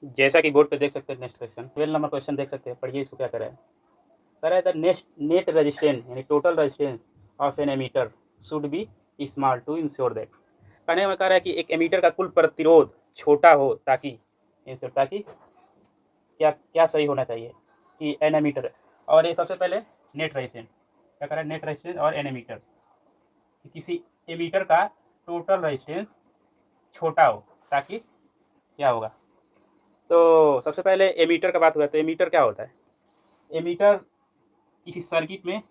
जैसा कि बोर्ड पे देख सकते हैं, नेक्स्ट क्वेश्चन 12 नंबर क्वेश्चन देख सकते हैं, पढ़िए इसको क्या करा है। कह रहा है द नेट रेजिस्टेंस यानी total resistance of an ammeter should be small to ensure that. कहने में कह रहा है कि एक एमीटर का कुल प्रतिरोध छोटा हो ताकि क्या क्या सही होना चाहिए कि एन एमीटर। और ये सबसे पहले नेट रेजिस्टेंस क्या कह रहा है, नेट रेजिस्टेंस और एन एमीटर, किसी एमीटर का टोटल रेजिस्टेंस छोटा हो ताकि क्या होगा। तो सबसे पहले एमीटर का बात हुआ, तो एमीटर क्या होता है। एमीटर किसी सर्किट में,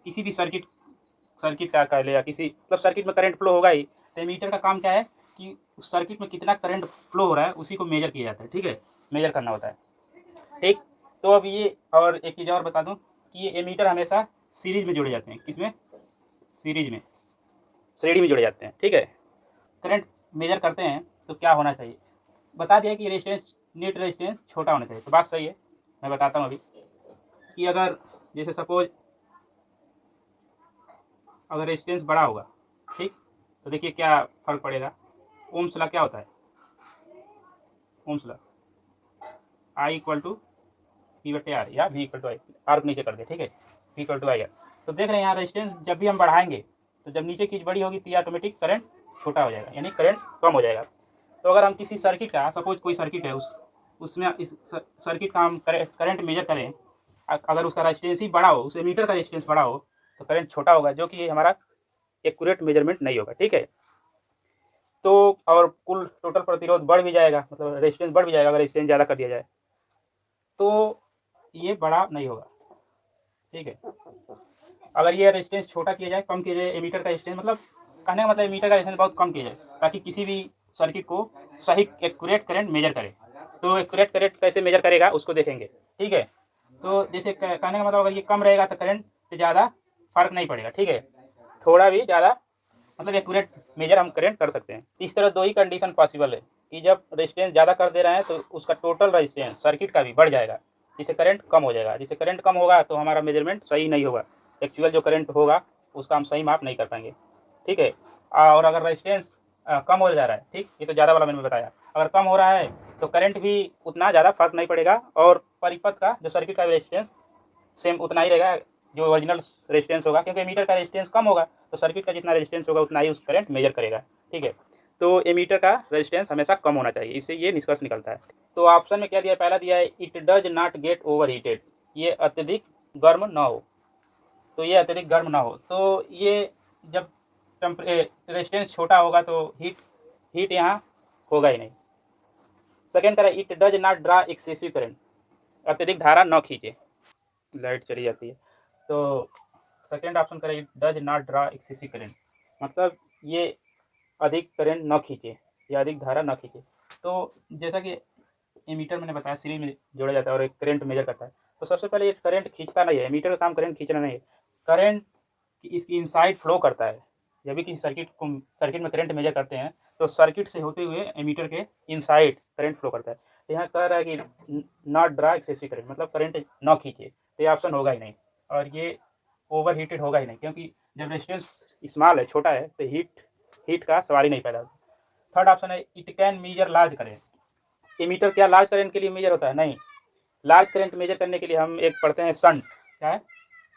किसी भी सर्किट का कह ले या किसी मतलब सर्किट में करंट फ्लो होगा ही, तो एमीटर का काम क्या है कि उस सर्किट में कितना करंट फ्लो हो रहा है उसी को मेजर किया जाता है। ठीक है, मेजर करना होता है। ठीक, तो अब ये और एक चीज़ और बता दूं कि ये एमीटर हमेशा सीरीज में जोड़े जाते हैं। किसमें? सीरीज में, श्रेणी में जोड़े जाते हैं। ठीक है, करंट मेजर करते हैं तो क्या होना चाहिए, बता दिया कि रेजिस्टेंस, नेट रेजिस्टेंस छोटा होना चाहिए। तो बात सही है, मैं बताता हूँ अभी कि अगर जैसे सपोज अगर रेजिस्टेंस बड़ा होगा, ठीक, तो देखिए क्या फर्क पड़ेगा। ओम्स लॉ क्या होता है, Ohm's law I equal to P बटे आर या V equal to I, R को नीचे कर दे। ठीक है, V equal to I R. तो देख रहे हैं यहाँ रेजिस्टेंस जब भी हम बढ़ाएंगे तो जब नीचे की चीज़ बड़ी होगी तो ऑटोमेटिक करंट छोटा हो जाएगा, यानी करंट कम हो जाएगा। तो अगर हम किसी सर्किट का, सपोज कोई सर्किट है, उसमें इस सर्किट का हम करंट मेजर करें, अगर उसका रेजिस्टेंस ही बड़ा हो, उस एमीटर का रेजिस्टेंस बड़ा हो, तो करंट छोटा होगा, जो कि हमारा एक्यूरेट मेजरमेंट नहीं होगा। ठीक है, तो और कुल टोटल प्रतिरोध बढ़ भी जाएगा, मतलब रेजिस्टेंस बढ़ भी जाएगा अगर रेजिस्टेंस ज़्यादा कर दिया जाए, तो ये बड़ा नहीं होगा। ठीक है, अगर ये रेजिस्टेंस छोटा किया जाए, कम किया जाए एमीटर का रेजिस्टेंस, मतलब कहने का मतलब एमीटर का रेजिस्टेंस बहुत कम किया जाए ताकि किसी भी सर्किट को सही एक्यूरेट करंट मेजर करे। तो एक्यूरेट करंट कैसे मेजर करेगा उसको देखेंगे। ठीक है, तो जैसे कहने का मतलब अगर ये कम रहेगा तो करंट से ज़्यादा फर्क नहीं पड़ेगा। ठीक है, थोड़ा भी ज़्यादा मतलब एक्यूरेट मेजर हम करंट कर सकते हैं। इस तरह दो ही कंडीशन पॉसिबल है कि जब रेजिस्टेंस ज़्यादा कर दे रहे हैं तो उसका टोटल रेजिस्टेंस सर्किट का भी बढ़ जाएगा, जिससे करंट कम हो जाएगा। जिससे करंट कम होगा तो हमारा मेजरमेंट सही नहीं होगा, एक्चुअल जो करंट होगा उसका हम सही माप नहीं कर पाएंगे। ठीक है, और अगर रेजिस्टेंस कम हो जा रहा है, ठीक, ये तो ज़्यादा वाला मैंने बताया, अगर कम हो रहा है तो करंट भी उतना ज़्यादा फर्क नहीं पड़ेगा और परिपथ का जो सर्किट का रेजिस्टेंस सेम उतना ही रहेगा जो ओरिजिनल रेजिस्टेंस होगा, क्योंकि एमीटर का रेजिस्टेंस कम होगा तो सर्किट का जितना रेजिस्टेंस होगा उतना ही उस करंट मेजर करेगा। ठीक है, तो एमीटर का रेजिस्टेंस हमेशा कम होना चाहिए, इससे ये निष्कर्ष निकलता है। तो ऑप्शन में क्या दिया, पहला दिया है it does not get over heated, ये अत्यधिक गर्म ना हो। तो ये अत्यधिक गर्म ना हो, तो ये जब रेजिस्टेंस छोटा होगा तो हीट यहाँ होगा ही नहीं। सेकेंड करें it does not draw excessive current, अत्यधिक धारा न खींचे। लाइट चली जाती है, तो सेकेंड ऑप्शन करें it does not draw excessive current, मतलब ये अधिक करंट न खींचे या अधिक धारा न खींचे। तो जैसा कि एमीटर मैंने बताया सीरीज में जोड़ा जाता है और एक करंट मेजर करता है, तो सबसे पहले ये करंट खींचता नहीं है, एमीटर का काम करंट खींचना नहीं है, करंट इसकी इनसाइड फ्लो करता है। जब भी किसी सर्किट में करंट मेजर करते हैं तो सर्किट से होते हुए एमीटर के इनसाइड करंट फ्लो करता है। तो यहाँ कह रहा है कि नॉट ड्रा एक्सेसिव करंट, मतलब करंट न खींचे, तो ये ऑप्शन होगा ही नहीं और ये ओवर हीटेड होगा ही नहीं, क्योंकि जब रेजिस्टेंस स्मॉल है, छोटा है, तो हीट का सवाल ही नहीं पैदा होता। थर्ड ऑप्शन है it can measure large current, ammeter क्या लार्ज करंट के लिए मेजर होता है? नहीं, लार्ज करंट मेजर करने के लिए हम एक पढ़ते हैं शंट। क्या है?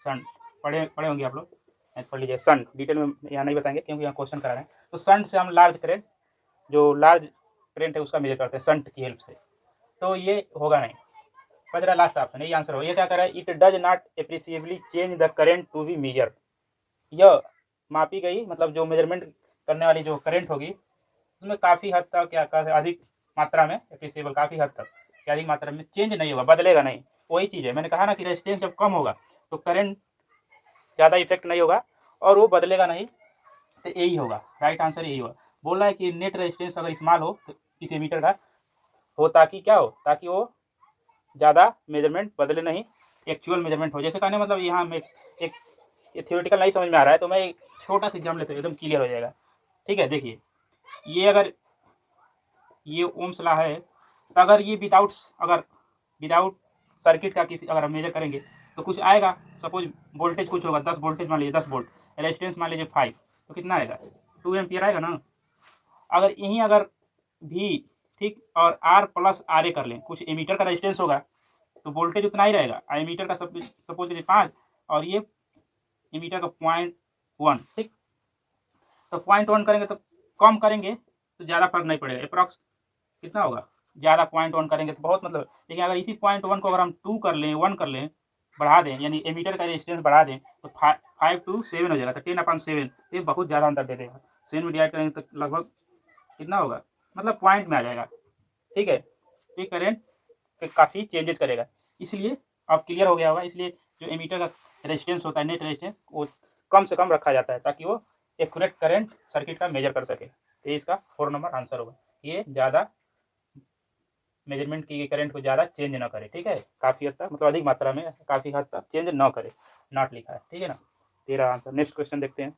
शंट, पढ़े होंगे आप लोग, पढ़ लीजिए। शंट डिटेल में यहाँ नहीं बताएंगे क्योंकि यहाँ क्वेश्चन करा रहे हैं। तो शंट से हम लार्ज करंट, जो लार्ज करंट है उसका मेजर करते हैं शंट की हेल्प से, तो ये होगा नहीं। बच रहा लास्ट ऑप्शन, यही आंसर हो। ये क्या कर रहा है, it does not appreciably change the current to be measure, यह मापी गई मतलब जो मेजरमेंट करने वाली जो करंट होगी उसमें काफ़ी हद तक क्या अधिक मात्रा में, एप्रिसिएबल काफ़ी हद तक या अधिक मात्रा में चेंज नहीं होगा, बदलेगा नहीं। वही चीज़ है, मैंने कहा ना कि रेजिस्टेंस जब कम होगा तो करंट ज़्यादा इफेक्ट नहीं होगा और वो बदलेगा नहीं, तो यही होगा राइट आंसर, यही होगा। बोल रहा है कि नेट रेजिस्टेंस अगर स्मॉल हो तो किसी मीटर का हो, ताकि क्या हो, ताकि वो ज़्यादा मेजरमेंट बदले नहीं, एक्चुअल मेजरमेंट हो। जैसे कहने मतलब यहाँ में एक ये थियोरेटिकल नहीं समझ में आ रहा है तो मैं एक छोटा सा एग्जाम लेते हैं, एकदम क्लियर हो जाएगा। ठीक है, देखिए ये अगर ये ओम्स लॉ है तो अगर ये विदाउट सर्किट का किसी अगर हम मेजर करेंगे तो कुछ आएगा। सपोज वोल्टेज कुछ होगा, 10 वोल्टेज मान लीजिए, 10 वोल्ट, रेजिस्टेंस मान लीजिए 5, तो कितना आएगा, 2 एम्पियर आएगा ना। अगर यहीं अगर भी ठीक, और R प्लस RA कर लें, कुछ एमीटर का रेजिस्टेंस होगा तो वोल्टेज उतना ही रहेगा। एमीटर का सपोज कीजिए 5 और ये एमीटर का 0.1, ठीक। तो 0.1 करेंगे तो कम करेंगे तो ज़्यादा फर्क नहीं पड़ेगा, अप्रॉक्स कितना होगा, ज़्यादा 0.1 करेंगे तो बहुत मतलब, लेकिन अगर इसी 0.1 को अगर हम 2 कर लें, 1 कर लें, बढ़ा दें, यानी एमीटर का रेजिस्टेंस बढ़ा दें तो 5 to 7 हो जाएगा, तो 10/7, तो ये बहुत ज़्यादा अंतर दे देगा। 7 में डिवाइड करेंगे तो लगभग कितना होगा, मतलब पॉइंट में आ जाएगा, ठीक है। ये करंट काफ़ी चेंजेस करेगा, इसलिए अब क्लियर हो गया होगा। इसलिए जो एमीटर का रेजिस्टेंस होता है, नेट रेजिस्टेंस, वो कम से कम रखा जाता है ताकि वो एक्यूरेट करंट सर्किट का मेजर कर सके। तो ये इसका 4 नंबर आंसर होगा। ये ज़्यादा मेजरमेंट की करंट को ज़्यादा चेंज ना करे, ठीक है, काफ़ी हद तक, मतलब अधिक मात्रा में काफ़ी हद तक चेंज ना करे, नॉट लिखा है, ठीक है ना। तेरा आंसर। नेक्स्ट क्वेश्चन देखते हैं।